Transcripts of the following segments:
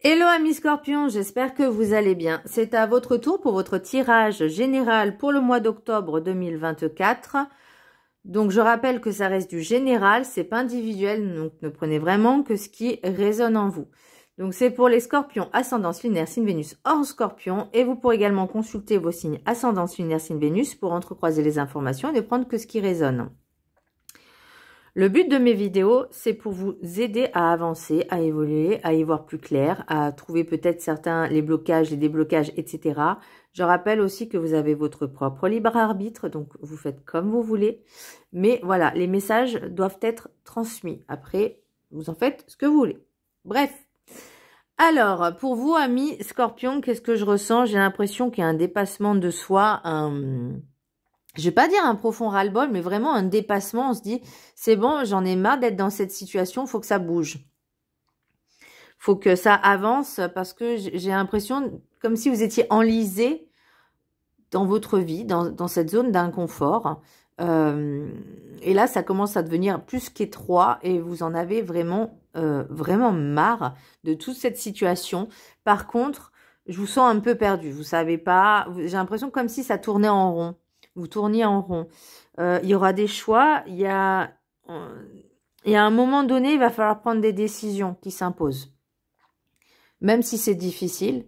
Hello amis scorpions, j'espère que vous allez bien. C'est à votre tour pour votre tirage général pour le mois d'octobre 2024. Donc je rappelle que ça reste du général, c'est pas individuel, donc ne prenez vraiment que ce qui résonne en vous. Donc c'est pour les scorpions, ascendance lunaire, signe Vénus hors scorpion. Et vous pourrez également consulter vos signes ascendance lunaire, signe Vénus pour entrecroiser les informations et ne prendre que ce qui résonne. Le but de mes vidéos, c'est pour vous aider à avancer, à évoluer, à y voir plus clair, à trouver peut-être certains, les blocages, les déblocages, etc. Je rappelle aussi que vous avez votre propre libre arbitre, donc vous faites comme vous voulez. Mais voilà, les messages doivent être transmis. Après, vous en faites ce que vous voulez. Bref. Alors, pour vous, amis scorpions, qu'est-ce que je ressens? J'ai l'impression qu'il y a un dépassement de soi, je vais pas dire un profond ras-le-bol, mais vraiment un dépassement. On se dit, c'est bon, j'en ai marre d'être dans cette situation, faut que ça bouge. Faut que ça avance parce que j'ai l'impression comme si vous étiez enlisé dans votre vie, dans cette zone d'inconfort. Et là, ça commence à devenir plus qu'étroit et vous en avez vraiment, vraiment marre de toute cette situation. Par contre, je vous sens un peu perdu. Vous savez pas, j'ai l'impression comme si ça tournait en rond. Vous tourniez en rond. Il y aura des choix. Il y a un moment donné, il va falloir prendre des décisions qui s'imposent. Même si c'est difficile.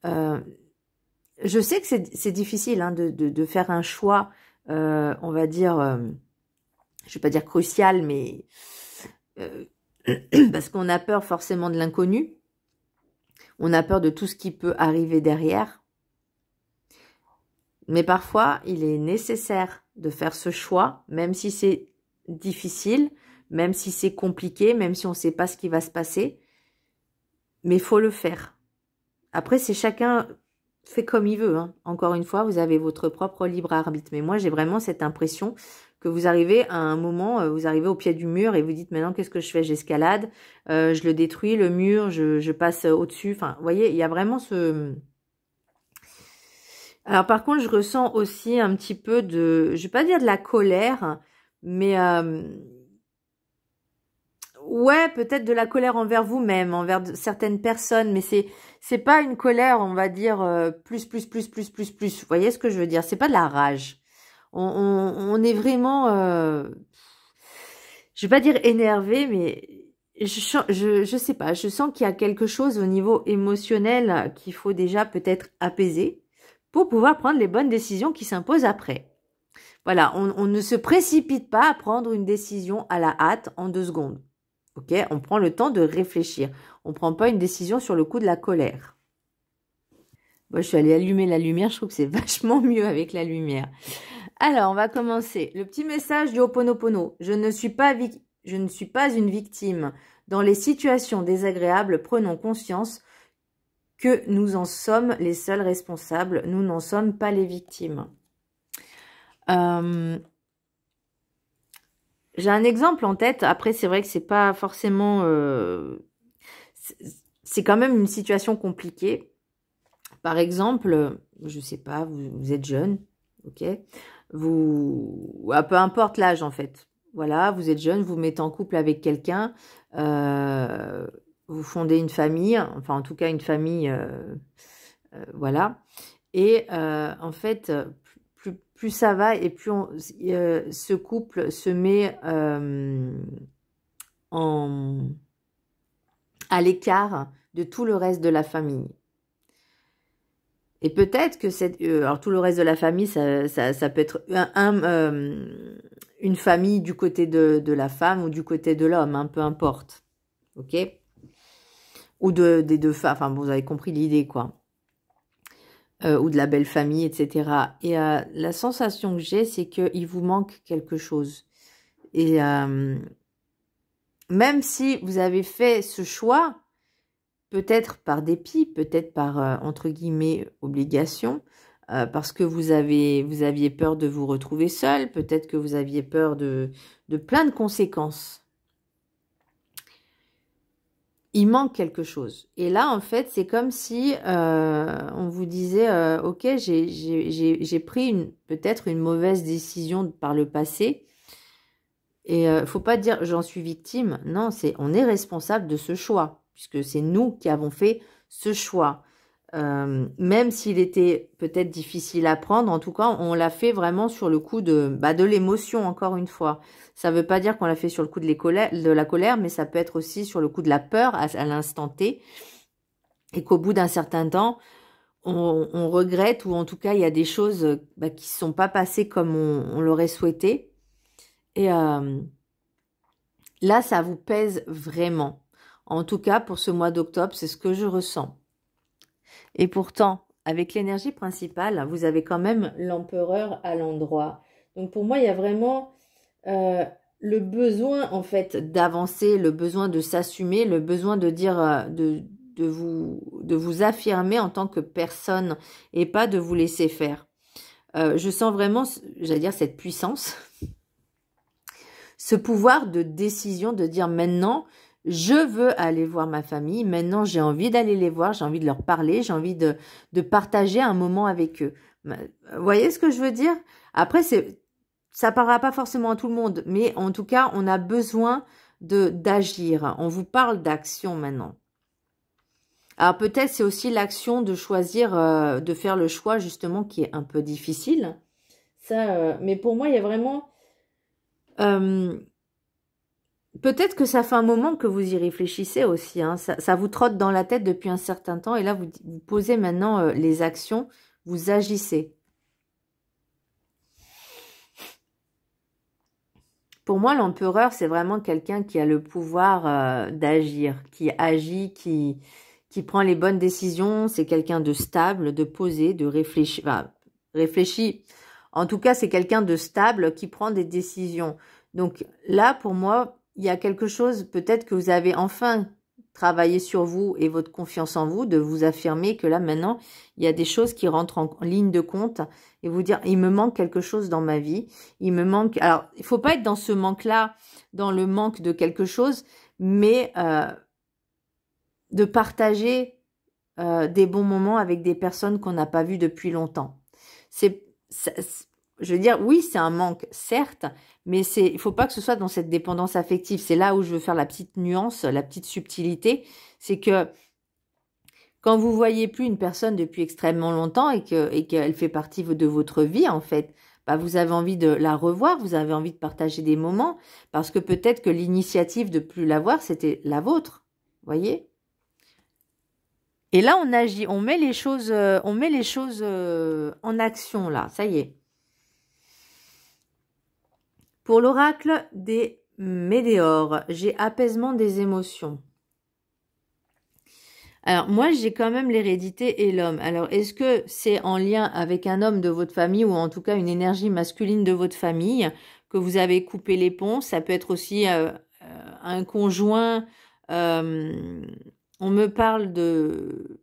Je sais que c'est difficile hein, de faire un choix, on va dire, je vais pas dire crucial, mais parce qu'on a peur forcément de l'inconnu. On a peur de tout ce qui peut arriver derrière. Mais parfois, il est nécessaire de faire ce choix, même si c'est difficile, même si c'est compliqué, même si on ne sait pas ce qui va se passer. Mais il faut le faire. Après, c'est chacun fait comme il veut. Hein. Encore une fois, vous avez votre propre libre arbitre. Mais moi, j'ai vraiment cette impression que vous arrivez à un moment, vous arrivez au pied du mur et vous dites maintenant, qu'est-ce que je fais? J'escalade, je le détruis, le mur, je passe au-dessus. Enfin, vous voyez, il y a vraiment ce... Alors par contre, je ressens aussi un petit peu de, je vais pas dire de la colère, mais ouais, peut-être de la colère envers vous-même, envers certaines personnes, mais c'est pas une colère, on va dire plus. Vous voyez ce que je veux dire? C'est pas de la rage. On est vraiment, je vais pas dire énervé, mais je sais pas, je sens qu'il y a quelque chose au niveau émotionnel qu'il faut déjà peut-être apaiser pour pouvoir prendre les bonnes décisions qui s'imposent après. Voilà, on ne se précipite pas à prendre une décision à la hâte en 2 secondes. Ok, on prend le temps de réfléchir. On ne prend pas une décision sur le coup de la colère. Moi, je suis allée allumer la lumière. Je trouve que c'est vachement mieux avec la lumière. Alors, on va commencer. Le petit message du Ho'oponopono. Je ne suis pas une victime. Dans les situations désagréables, prenons conscience que nous en sommes les seuls responsables. Nous n'en sommes pas les victimes. J'ai un exemple en tête. Après, c'est vrai que c'est pas forcément... c'est quand même une situation compliquée. Par exemple, je sais pas, vous êtes jeune, ok? Peu importe l'âge en fait. Voilà, vous êtes jeune, vous mettez en couple avec quelqu'un, vous fondez une famille, enfin en tout cas une famille, voilà. Et en fait, plus ça va et plus ce couple se met à l'écart de tout le reste de la famille. Et peut-être que alors tout le reste de la famille, ça peut être une famille du côté de la femme ou du côté de l'homme, hein, peu importe. Ok? Ou des deux femmes, enfin vous avez compris l'idée quoi. Ou de la belle famille, etc. Et la sensation que j'ai, c'est qu'il vous manque quelque chose. Et même si vous avez fait ce choix, peut-être par dépit, peut-être par, entre guillemets, obligation, parce que vous aviez peur de vous retrouver seul, peut-être que vous aviez peur de plein de conséquences. Il manque quelque chose. Et là, en fait, c'est comme si on vous disait, ok, j'ai pris peut-être une mauvaise décision par le passé. Et faut pas dire j'en suis victime. Non, on est responsable de ce choix. puisque c'est nous qui avons fait ce choix. Même s'il était peut-être difficile à prendre, en tout cas, on l'a fait vraiment sur le coup de l'émotion, encore une fois. Ça ne veut pas dire qu'on l'a fait sur le coup de la colère, mais ça peut être aussi sur le coup de la peur à l'instant T, et qu'au bout d'un certain temps, on regrette, ou en tout cas, il y a des choses qui ne sont pas passées comme on l'aurait souhaité. Et là, ça vous pèse vraiment. En tout cas, pour ce mois d'octobre, c'est ce que je ressens. Et pourtant, avec l'énergie principale, vous avez quand même l'empereur à l'endroit. Donc pour moi, il y a vraiment le besoin en fait d'avancer, le besoin de s'assumer, le besoin de dire, de vous affirmer en tant que personne et pas de vous laisser faire. Je sens vraiment, j'allais dire, cette puissance, ce pouvoir de décision de dire maintenant, je veux aller voir ma famille, maintenant j'ai envie d'aller les voir, j'ai envie de leur parler, j'ai envie de partager un moment avec eux. Vous voyez ce que je veux dire? Après, ça parlera pas forcément à tout le monde, mais en tout cas, on a besoin d'agir. On vous parle d'action maintenant. Alors peut-être c'est aussi l'action de choisir, de faire le choix justement qui est un peu difficile. Ça, mais pour moi, il y a vraiment... peut-être que ça fait un moment que vous y réfléchissez aussi. Hein. Ça vous trotte dans la tête depuis un certain temps. Et là, vous posez maintenant les actions. Vous agissez. Pour moi, l'empereur, c'est vraiment quelqu'un qui a le pouvoir d'agir, qui agit, qui prend les bonnes décisions. C'est quelqu'un de stable, de posé, de réfléchi. Enfin, réfléchi. En tout cas, c'est quelqu'un de stable qui prend des décisions. Donc là, pour moi, il y a quelque chose, peut-être que vous avez enfin travaillé sur vous et votre confiance en vous, de vous affirmer que là, maintenant, il y a des choses qui rentrent en ligne de compte et vous dire, il me manque quelque chose dans ma vie. Il me manque... Alors, il faut pas être dans ce manque-là, dans le manque de quelque chose, mais de partager des bons moments avec des personnes qu'on n'a pas vues depuis longtemps. Je veux dire, oui, c'est un manque, certes, mais il faut pas que ce soit dans cette dépendance affective. C'est là où je veux faire la petite nuance, la petite subtilité. C'est que quand vous voyez plus une personne depuis extrêmement longtemps et qu'elle fait partie de votre vie, en fait, vous avez envie de la revoir, vous avez envie de partager des moments, parce que peut-être que l'initiative de plus la voir, c'était la vôtre. Voyez ? Et là, on agit, on met les choses en action, là, ça y est. Pour l'oracle des météores, j'ai apaisement des émotions. Alors, moi, j'ai quand même l'hérédité et l'homme. Alors, est-ce que c'est en lien avec un homme de votre famille ou en tout cas une énergie masculine de votre famille que vous avez coupé les ponts? Ça peut être aussi un conjoint. On me parle de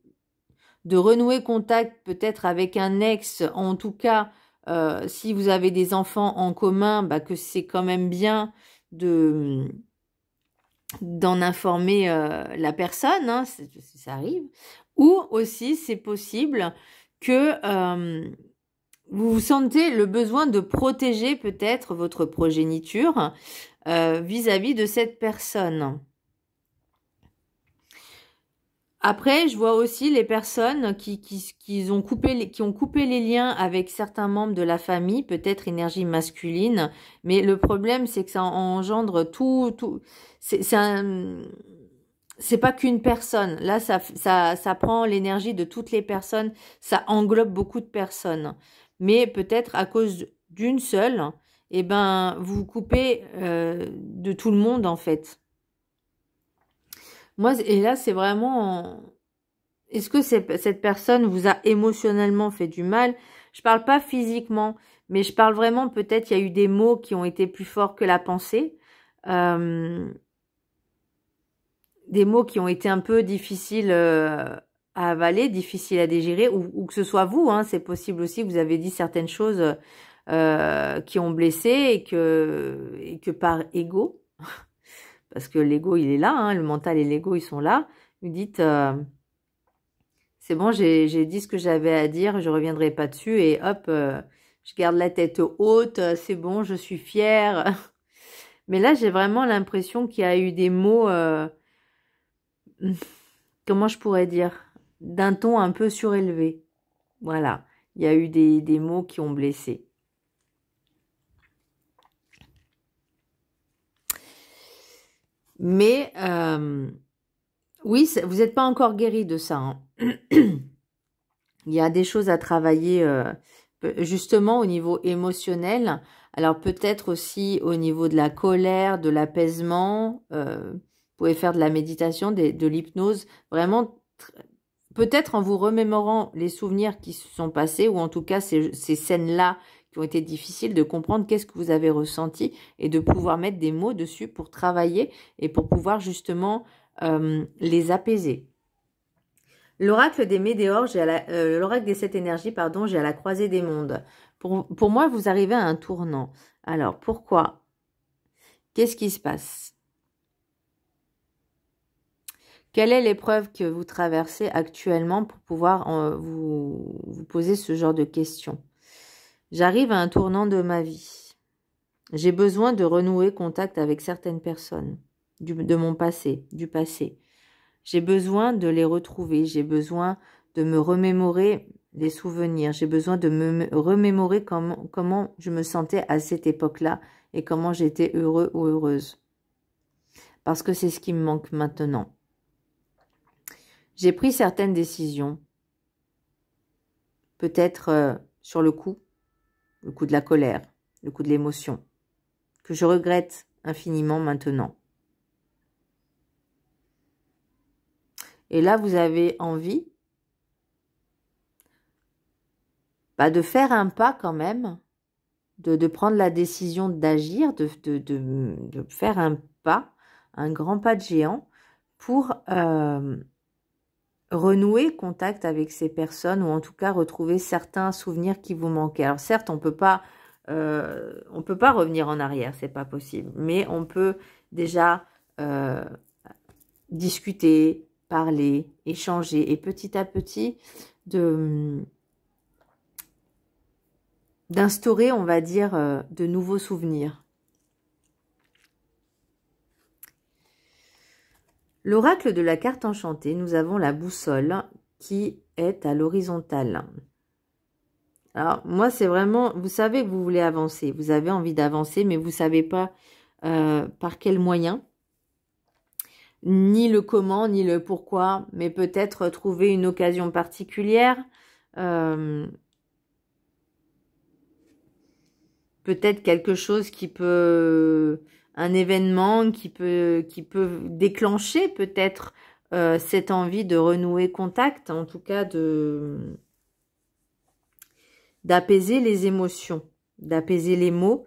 renouer contact peut-être avec un ex, en tout cas, si vous avez des enfants en commun, que c'est quand même bien d'en informer la personne, hein, ça arrive. Ou aussi, c'est possible que vous sentez le besoin de protéger peut-être votre progéniture vis-à-vis de cette personne. Après, je vois aussi les personnes qui ont coupé les liens avec certains membres de la famille, peut-être énergie masculine, mais le problème, c'est que ça engendre tout. C'est pas qu'une personne. Là, ça prend l'énergie de toutes les personnes, ça englobe beaucoup de personnes. Mais peut-être à cause d'une seule, vous vous coupez de tout le monde, en fait. Moi, et là, c'est vraiment... Est-ce que cette personne vous a émotionnellement fait du mal? Je parle pas physiquement, mais je parle vraiment, peut-être, il y a eu des mots qui ont été plus forts que la pensée. Des mots qui ont été un peu difficiles à avaler, difficiles à digérer, ou que ce soit vous, hein, c'est possible aussi que vous avez dit certaines choses qui ont blessé et que par ego... Parce que l'ego, il est là, hein, le mental et l'ego, ils sont là. Vous dites, c'est bon, j'ai dit ce que j'avais à dire, je reviendrai pas dessus. Et hop, je garde la tête haute, c'est bon, je suis fière. Mais là, j'ai vraiment l'impression qu'il y a eu des mots comment je pourrais dire, d'un ton un peu surélevé. Voilà, il y a eu des mots qui ont blessé. Mais oui, vous n'êtes pas encore guéri de ça, hein. Il y a des choses à travailler justement au niveau émotionnel. Alors peut-être aussi au niveau de la colère, de l'apaisement. Vous pouvez faire de la méditation, de l'hypnose. Vraiment, peut-être en vous remémorant les souvenirs qui se sont passés, ou en tout cas ces scènes-là qui ont été difficiles, de comprendre qu'est-ce que vous avez ressenti et de pouvoir mettre des mots dessus pour travailler et pour pouvoir justement les apaiser. L'oracle des météores, l'oracle des 7 énergies, pardon, j'ai à la croisée des mondes. Pour moi, vous arrivez à un tournant. Alors, pourquoi? Qu'est-ce qui se passe? Quelle est l'épreuve que vous traversez actuellement pour pouvoir vous poser ce genre de questions? J'arrive à un tournant de ma vie. J'ai besoin de renouer contact avec certaines personnes de mon passé, du passé. J'ai besoin de les retrouver, j'ai besoin de me remémorer les souvenirs, j'ai besoin de me remémorer comment je me sentais à cette époque-là et comment j'étais heureux ou heureuse. Parce que c'est ce qui me manque maintenant. J'ai pris certaines décisions, peut-être sur le coup de la colère, le coup de l'émotion, que je regrette infiniment maintenant. Et là, vous avez envie de faire un pas quand même, de prendre la décision d'agir, de faire un pas, un grand pas de géant pour renouer contact avec ces personnes ou en tout cas retrouver certains souvenirs qui vous manquaient. Alors certes, on peut pas revenir en arrière, c'est pas possible, mais on peut déjà discuter, parler, échanger et petit à petit d'instaurer, on va dire, de nouveaux souvenirs. L'oracle de la carte enchantée, nous avons la boussole qui est à l'horizontale. Alors, moi, c'est vraiment, vous savez que vous voulez avancer, vous avez envie d'avancer, mais vous ne savez pas par quel moyen, ni le comment, ni le pourquoi, mais peut-être trouver une occasion particulière, peut-être quelque chose qui peut, un événement qui peut déclencher peut-être cette envie de renouer contact, en tout cas d'apaiser les émotions, d'apaiser les mots.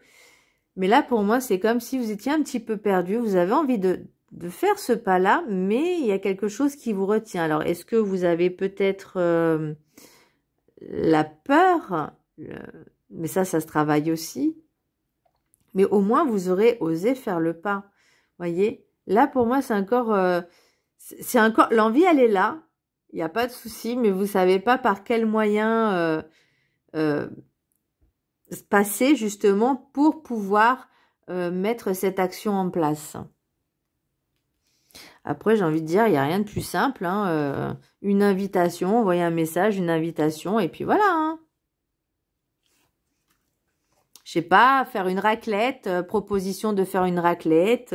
Mais là, pour moi, c'est comme si vous étiez un petit peu perdu, vous avez envie de faire ce pas-là, mais il y a quelque chose qui vous retient. Alors, est-ce que vous avez peut-être la peur, mais ça se travaille aussi. Mais au moins, vous aurez osé faire le pas. Voyez, là, pour moi, c'est encore, l'envie, elle est là. Il n'y a pas de souci, mais vous ne savez pas par quel moyen passer, justement, pour pouvoir mettre cette action en place. Après, j'ai envie de dire, il n'y a rien de plus simple. Hein, une invitation, envoyer un message, une invitation, et puis voilà. Hein. Je sais pas, faire une raclette, proposition de faire une raclette.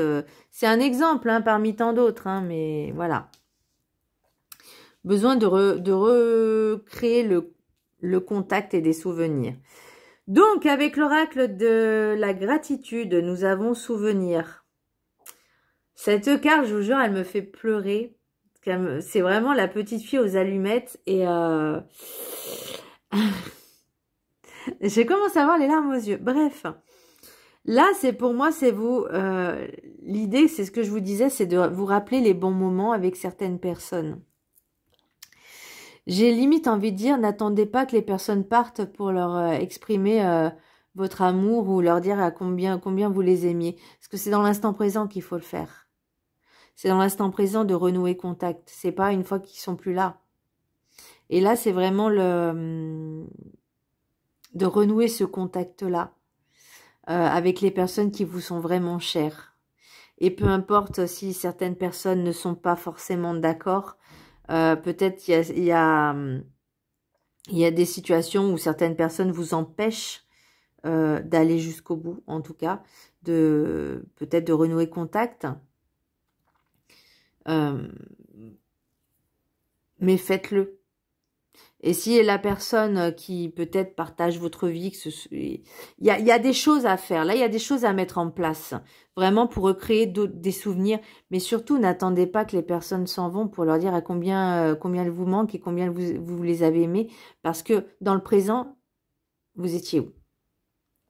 C'est un exemple hein, parmi tant d'autres, hein, mais voilà. Besoin de recréer le contact et des souvenirs. Donc, avec l'oracle de la gratitude, nous avons souvenir. Cette carte, je vous jure, elle me fait pleurer. C'est vraiment la petite fille aux allumettes et... J'ai commencé à avoir les larmes aux yeux. Bref, là, c'est pour moi, c'est vous... L'idée, c'est ce que je vous disais, c'est de vous rappeler les bons moments avec certaines personnes. J'ai limite envie de dire, n'attendez pas que les personnes partent pour leur exprimer votre amour ou leur dire à combien vous les aimiez. Parce que c'est dans l'instant présent qu'il faut le faire. C'est dans l'instant présent de renouer contact. C'est pas une fois qu'ils sont plus là. Et là, c'est vraiment de renouer ce contact-là avec les personnes qui vous sont vraiment chères. Et peu importe si certaines personnes ne sont pas forcément d'accord, peut-être il y a des situations où certaines personnes vous empêchent d'aller jusqu'au bout, en tout cas, peut-être de renouer contact. Mais faites-le. Et si la personne qui peut-être partage votre vie, il y a des choses à faire. Là, il y a des choses à mettre en place. Vraiment pour recréer des souvenirs. Mais surtout, n'attendez pas que les personnes s'en vont pour leur dire à combien elles vous manquent et combien vous les avez aimées. Parce que dans le présent, vous étiez où? Vous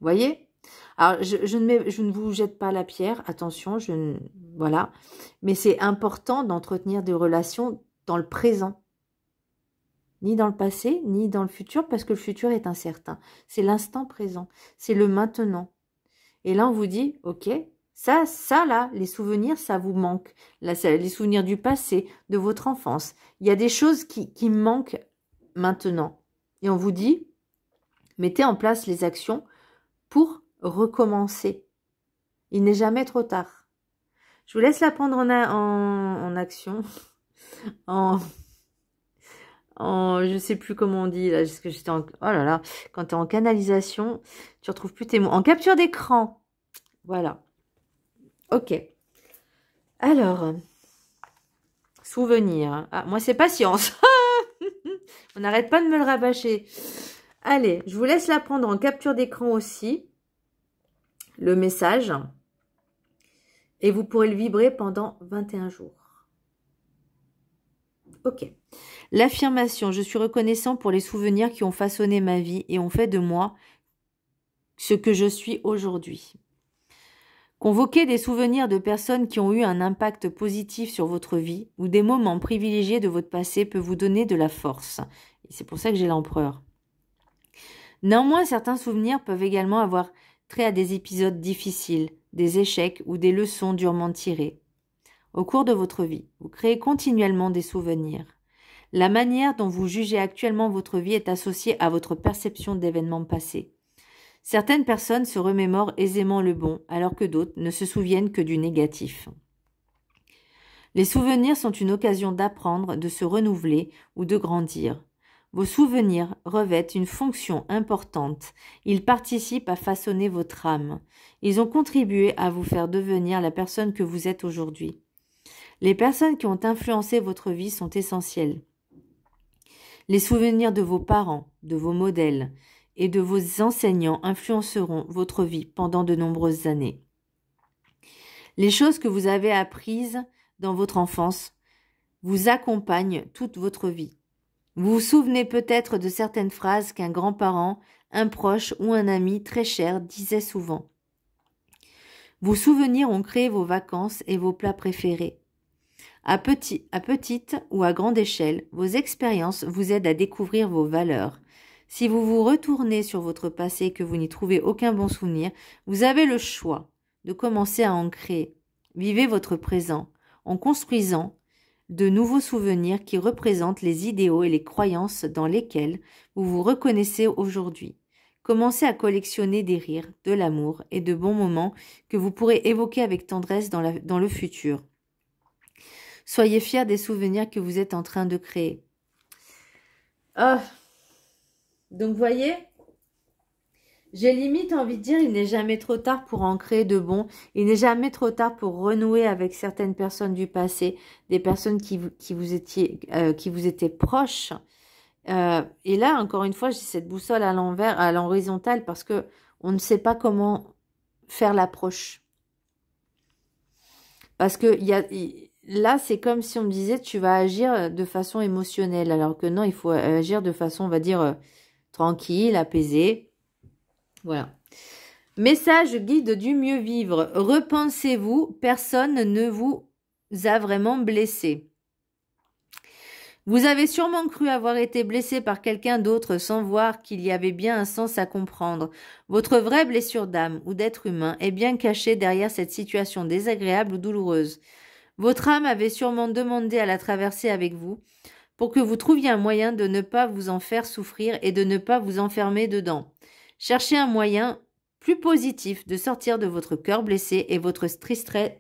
voyez? Alors, je ne vous jette pas la pierre. Attention, voilà. Mais c'est important d'entretenir des relations dans le présent. Ni dans le passé, ni dans le futur, parce que le futur est incertain. C'est l'instant présent, c'est le maintenant. Et là, on vous dit, ok, ça là, les souvenirs, ça vous manque. Là, les souvenirs du passé, de votre enfance. Il y a des choses qui manquent maintenant. Et on vous dit, mettez en place les actions pour recommencer. Il n'est jamais trop tard. Je vous laisse la prendre en action, je sais plus comment on dit là, parce que j'étais oh là là, quand tu es en canalisation, tu retrouves plus tes mots. En capture d'écran. Voilà. Ok. Alors, souvenir. Ah, moi c'est patience. On n'arrête pas de me le rabâcher. Allez, je vous laisse la prendre en capture d'écran aussi. Le message. Et vous pourrez le vibrer pendant 21 jours. Ok. L'affirmation, je suis reconnaissant pour les souvenirs qui ont façonné ma vie et ont fait de moi ce que je suis aujourd'hui. Convoquer des souvenirs de personnes qui ont eu un impact positif sur votre vie ou des moments privilégiés de votre passé peut vous donner de la force. Et c'est pour ça que j'ai l'empereur. Néanmoins, certains souvenirs peuvent également avoir trait à des épisodes difficiles, des échecs ou des leçons durement tirées. Au cours de votre vie, vous créez continuellement des souvenirs. La manière dont vous jugez actuellement votre vie est associée à votre perception d'événements passés. Certaines personnes se remémorent aisément le bon, alors que d'autres ne se souviennent que du négatif. Les souvenirs sont une occasion d'apprendre, de se renouveler ou de grandir. Vos souvenirs revêtent une fonction importante. Ils participent à façonner votre âme. Ils ont contribué à vous faire devenir la personne que vous êtes aujourd'hui. Les personnes qui ont influencé votre vie sont essentielles. Les souvenirs de vos parents, de vos modèles et de vos enseignants influenceront votre vie pendant de nombreuses années. Les choses que vous avez apprises dans votre enfance vous accompagnent toute votre vie. Vous vous souvenez peut-être de certaines phrases qu'un grand-parent, un proche ou un ami très cher disait souvent. Vos souvenirs ont créé vos vacances et vos plats préférés. À petite ou à grande échelle, vos expériences vous aident à découvrir vos valeurs. Si vous vous retournez sur votre passé et que vous n'y trouvez aucun bon souvenir, vous avez le choix de commencer à en créer. Vivez votre présent en construisant de nouveaux souvenirs qui représentent les idéaux et les croyances dans lesquels vous vous reconnaissez aujourd'hui. Commencez à collectionner des rires, de l'amour et de bons moments que vous pourrez évoquer avec tendresse dans le futur. Soyez fiers des souvenirs que vous êtes en train de créer. Donc, voyez, j'ai limite envie de dire, il n'est jamais trop tard pour en créer de bons. Il n'est jamais trop tard pour renouer avec certaines personnes du passé, des personnes qui vous étaient proches. Et là, encore une fois, j'ai cette boussole à l'envers, à l'horizontale, parce que on ne sait pas comment faire l'approche. Parce que là, c'est comme si on me disait, tu vas agir de façon émotionnelle, alors que non, il faut agir de façon, on va dire, tranquille, apaisée. Voilà. Message guide du mieux vivre. Repensez-vous, personne ne vous a vraiment blessé. Vous avez sûrement cru avoir été blessé par quelqu'un d'autre sans voir qu'il y avait bien un sens à comprendre. Votre vraie blessure d'âme ou d'être humain est bien cachée derrière cette situation désagréable ou douloureuse. Votre âme avait sûrement demandé à la traverser avec vous pour que vous trouviez un moyen de ne pas vous en faire souffrir et de ne pas vous enfermer dedans. Cherchez un moyen plus positif de sortir de votre cœur blessé et votre tristesse.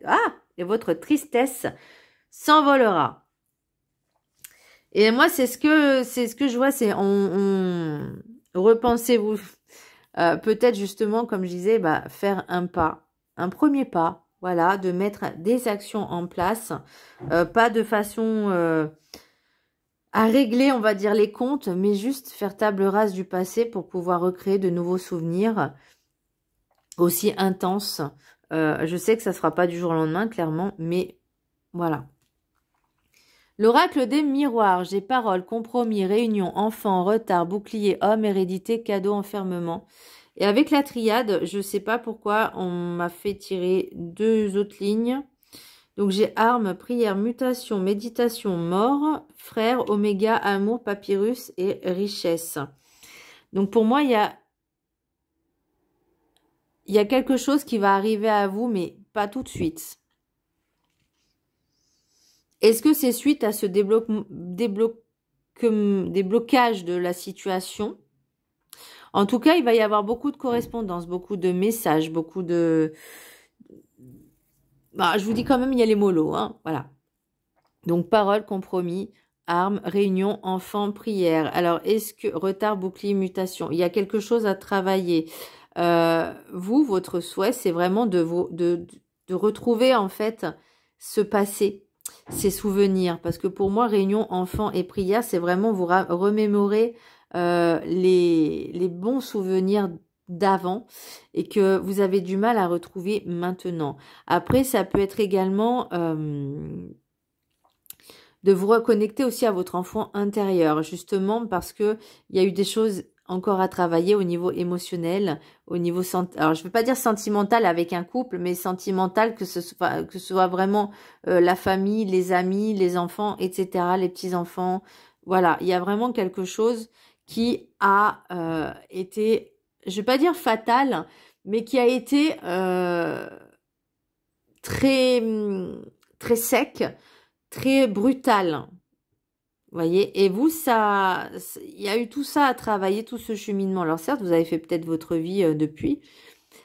et votre tristesse s'envolera. Et moi, c'est ce que je vois, c'est repensez-vous. Peut-être justement, comme je disais, faire un pas, un premier pas, voilà, de mettre des actions en place, pas de façon à régler, on va dire, les comptes, mais juste faire table rase du passé pour pouvoir recréer de nouveaux souvenirs aussi intenses. Je sais que ça ne se fera pas du jour au lendemain, clairement, mais voilà. L'oracle des miroirs, j'ai parole, compromis, réunion, enfant, retard, bouclier, homme, hérédité, cadeau, enfermement. Et avec la triade, je ne sais pas pourquoi, on m'a fait tirer 2 autres lignes. Donc j'ai arme, prière, mutation, méditation, mort, frère, oméga, amour, papyrus et richesse. Donc pour moi, il y a quelque chose qui va arriver à vous, mais pas tout de suite. Est-ce que c'est suite à ce déblocage de la situation? En tout cas, il va y avoir beaucoup de correspondances, beaucoup de messages, beaucoup de... je vous dis quand même, il y a les mollos, hein, voilà. Donc, parole, compromis, armes, réunion, enfant, prière. Alors, est-ce que retard, bouclier, mutation? Il y a quelque chose à travailler. Vous, votre souhait, c'est vraiment de retrouver, en fait, ce passé, ces souvenirs. Parce que pour moi, réunion, enfant et prière, c'est vraiment vous remémorer les bons souvenirs d'avant et que vous avez du mal à retrouver maintenant. Après, ça peut être également de vous reconnecter aussi à votre enfant intérieur, justement parce que il y a eu des choses encore à travailler au niveau émotionnel, au niveau alors je ne veux pas dire sentimental avec un couple, mais sentimental que ce soit vraiment la famille, les amis, les enfants, etc., les petits-enfants. Voilà, il y a vraiment quelque chose qui a été, je ne vais pas dire fatal, mais qui a été très, très sec, très brutal. Vous voyez, et vous, il y a eu tout ça à travailler, tout ce cheminement. Alors certes, vous avez fait peut-être votre vie depuis,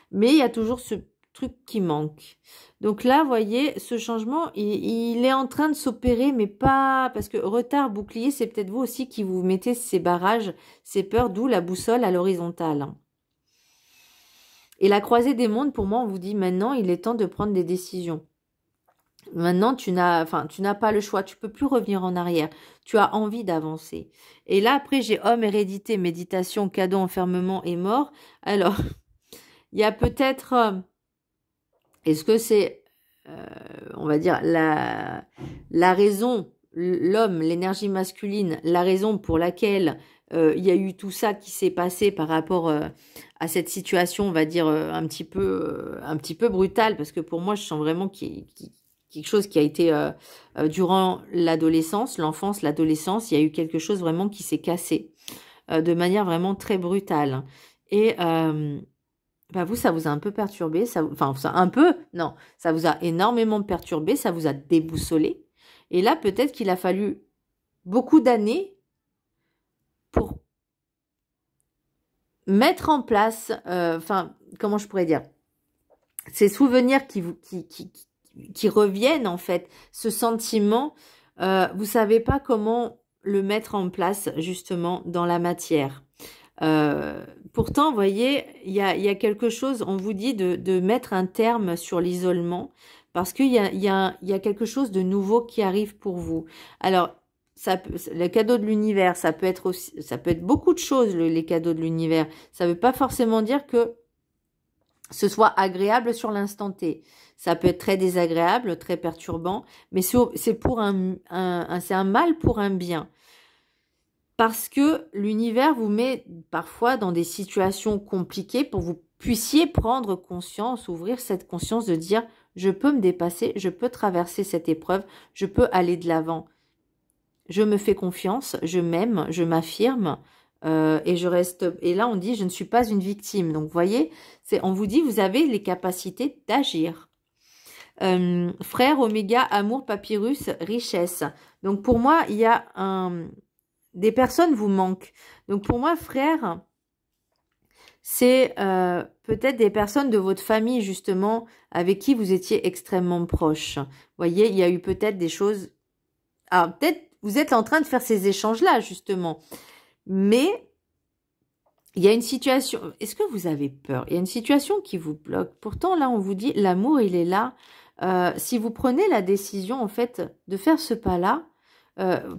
mais il y a toujours ce truc qui manque. Donc là, vous voyez, ce changement, il est en train de s'opérer, mais pas... Parce que retard, bouclier, c'est peut-être vous aussi qui vous mettez ces barrages, ces peurs, d'où la boussole à l'horizontale. Et la croisée des mondes, pour moi, on vous dit maintenant, il est temps de prendre des décisions. Maintenant, tu n'as pas le choix, tu peux plus revenir en arrière. Tu as envie d'avancer. Et là, après, j'ai homme, hérédité, méditation, cadeau, enfermement et mort. Alors, il y a peut-être... est-ce que c'est, on va dire, la raison, l'homme, l'énergie masculine, la raison pour laquelle il y a eu tout ça qui s'est passé par rapport à cette situation, on va dire, un petit peu brutale, parce que pour moi, je sens vraiment quelque chose qui a été durant l'adolescence, l'enfance, l'adolescence, il y a eu quelque chose vraiment qui s'est cassé de manière vraiment très brutale. Et vous, ça vous a un peu perturbé, ça vous a énormément perturbé, ça vous a déboussolé. Et là, peut-être qu'il a fallu beaucoup d'années pour mettre en place, comment je pourrais dire, ces souvenirs qui reviennent en fait, ce sentiment, vous savez pas comment le mettre en place justement dans la matière. Pourtant, vous voyez, il y a quelque chose, on vous dit de mettre un terme sur l'isolement parce qu'il y a quelque chose de nouveau qui arrive pour vous. Alors, le cadeau de l'univers, ça peut être beaucoup de choses, les cadeaux de l'univers. Ça ne veut pas forcément dire que ce soit agréable sur l'instant T. Ça peut être très désagréable, très perturbant, mais c'est un mal pour un bien. Parce que l'univers vous met parfois dans des situations compliquées pour que vous puissiez prendre conscience, ouvrir cette conscience de dire « je peux me dépasser, je peux traverser cette épreuve, je peux aller de l'avant. Je me fais confiance, je m'aime, je m'affirme et je reste... » Et là, on dit « je ne suis pas une victime ». Donc, vous voyez, on vous dit « vous avez les capacités d'agir ». Frère, oméga, amour, papyrus, richesse. Donc, pour moi, il y a des personnes vous manquent. Donc, pour moi, frère, c'est peut-être des personnes de votre famille, justement, avec qui vous étiez extrêmement proche. Vous voyez, il y a eu peut-être des choses... Alors, peut-être vous êtes en train de faire ces échanges-là, justement. Mais il y a une situation... Est-ce que vous avez peur? Il y a une situation qui vous bloque. Pourtant, là, on vous dit, l'amour, il est là. Si vous prenez la décision, en fait, de faire ce pas-là,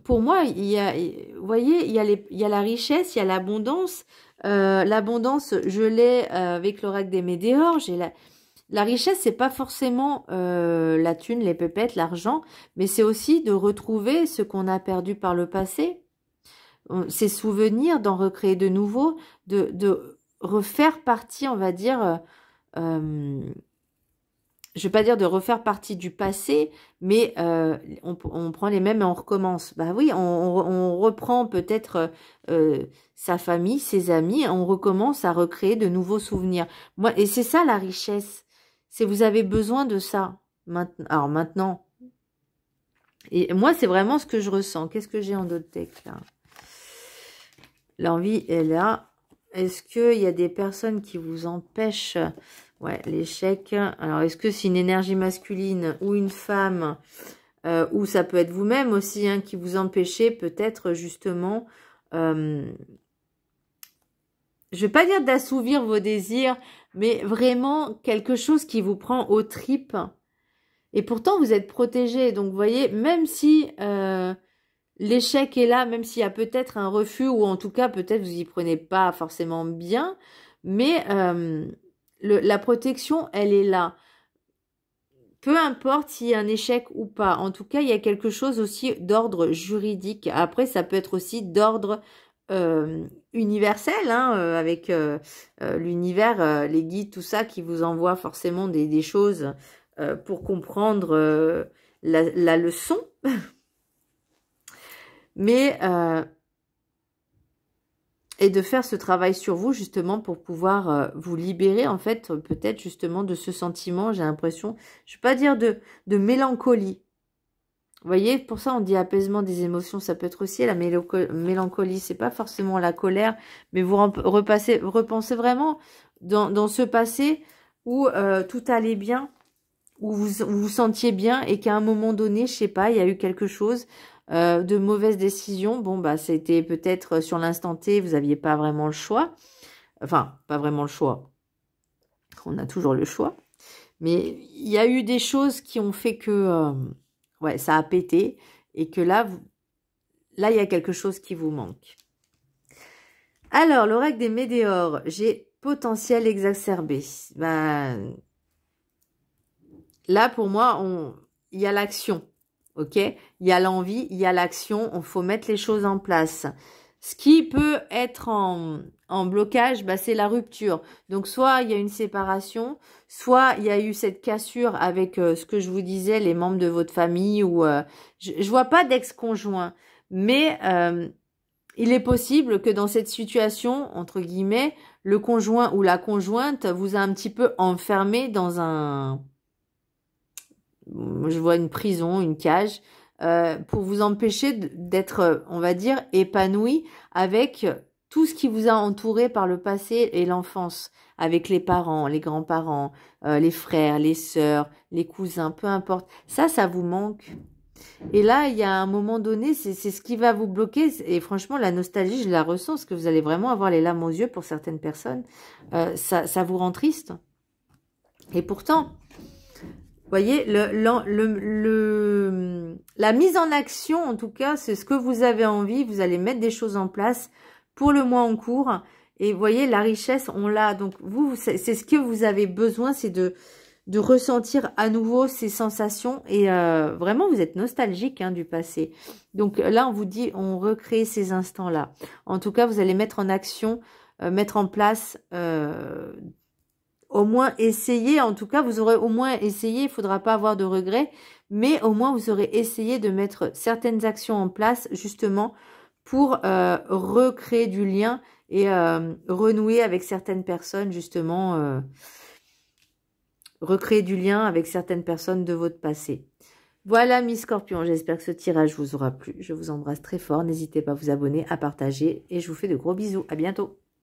pour moi, vous voyez, il y a la richesse, il y a l'abondance. L'abondance, je l'ai avec l'oracle des Médéors. La richesse, c'est pas forcément la thune, les pépettes, l'argent, mais c'est aussi de retrouver ce qu'on a perdu par le passé, ces souvenirs, d'en recréer de nouveaux, de refaire partie, on va dire, je vais pas dire de refaire partie du passé, mais on prend les mêmes et on recommence. Bah oui, on reprend peut-être sa famille, ses amis, et on recommence à recréer de nouveaux souvenirs. Moi, et c'est ça la richesse. C'est vous avez besoin de ça. Alors maintenant. Et moi, c'est vraiment ce que je ressens. Qu'est-ce que j'ai en d'autres decks là? L'envie est là. Est-ce qu'il y a des personnes qui vous empêchent? Ouais, l'échec. Alors, est-ce que c'est une énergie masculine ou une femme, ou ça peut être vous-même aussi, hein, qui vous empêchez peut-être justement, je vais pas dire d'assouvir vos désirs, mais vraiment quelque chose qui vous prend aux tripes. Et pourtant, vous êtes protégé. Donc, vous voyez, même si l'échec est là, même s'il y a peut-être un refus, ou en tout cas, peut-être vous y prenez pas forcément bien, mais... la protection, elle est là. Peu importe s'il y a un échec ou pas. En tout cas, il y a quelque chose aussi d'ordre juridique. Après, ça peut être aussi d'ordre universel, hein, avec l'univers, les guides, tout ça, qui vous envoie forcément des choses pour comprendre la leçon. Mais... et de faire ce travail sur vous, justement, pour pouvoir vous libérer, en fait, peut-être, justement, de ce sentiment, j'ai l'impression, je ne vais pas dire de mélancolie. Vous voyez, pour ça, on dit apaisement des émotions, ça peut être aussi la mélancolie, c'est pas forcément la colère, mais vous repensez vraiment dans ce passé où tout allait bien, où vous sentiez bien, et qu'à un moment donné, je sais pas, il y a eu quelque chose... de mauvaises décisions. Bon, bah, c'était peut-être sur l'instant T, vous n'aviez pas vraiment le choix. Enfin, pas vraiment le choix. On a toujours le choix. Mais il y a eu des choses qui ont fait que ouais, ça a pété. Et que là, là, il y a quelque chose qui vous manque. Alors, l'oracle des Médéors, j'ai potentiel exacerbé. Ben, là, pour moi, il y a l'action. Ok, il y a l'envie, il y a l'action, il faut mettre les choses en place. Ce qui peut être en blocage, bah, c'est la rupture. Donc, soit il y a une séparation, soit il y a eu cette cassure avec ce que je vous disais, les membres de votre famille, ou je vois pas d'ex-conjoint, mais il est possible que dans cette situation, entre guillemets, le conjoint ou la conjointe vous a un petit peu enfermé dans un... Je vois une prison, une cage, pour vous empêcher d'être, on va dire, épanoui avec tout ce qui vous a entouré par le passé et l'enfance, avec les parents, les grands-parents, les frères, les sœurs, les cousins, peu importe. Ça vous manque. Et là, il y a un moment donné, c'est ce qui va vous bloquer. Et franchement, la nostalgie, je la ressens, parce que vous allez vraiment avoir les larmes aux yeux pour certaines personnes. Ça vous rend triste. Et pourtant... Vous voyez, la mise en action, en tout cas, c'est ce que vous avez envie. Vous allez mettre des choses en place pour le mois en cours. Et vous voyez, la richesse, on l'a. Donc, vous, c'est ce que vous avez besoin, c'est de ressentir à nouveau ces sensations. Et vraiment, vous êtes nostalgique du passé. Donc là, on vous dit, on recrée ces instants-là. En tout cas, vous allez mettre en action, mettre en place... au moins essayer, en tout cas, vous aurez au moins essayé, il ne faudra pas avoir de regrets, mais au moins vous aurez essayé de mettre certaines actions en place, justement, pour recréer du lien et renouer avec certaines personnes, justement, recréer du lien avec certaines personnes de votre passé. Voilà, mes scorpions, j'espère que ce tirage vous aura plu. Je vous embrasse très fort, n'hésitez pas à vous abonner, à partager, et je vous fais de gros bisous. À bientôt.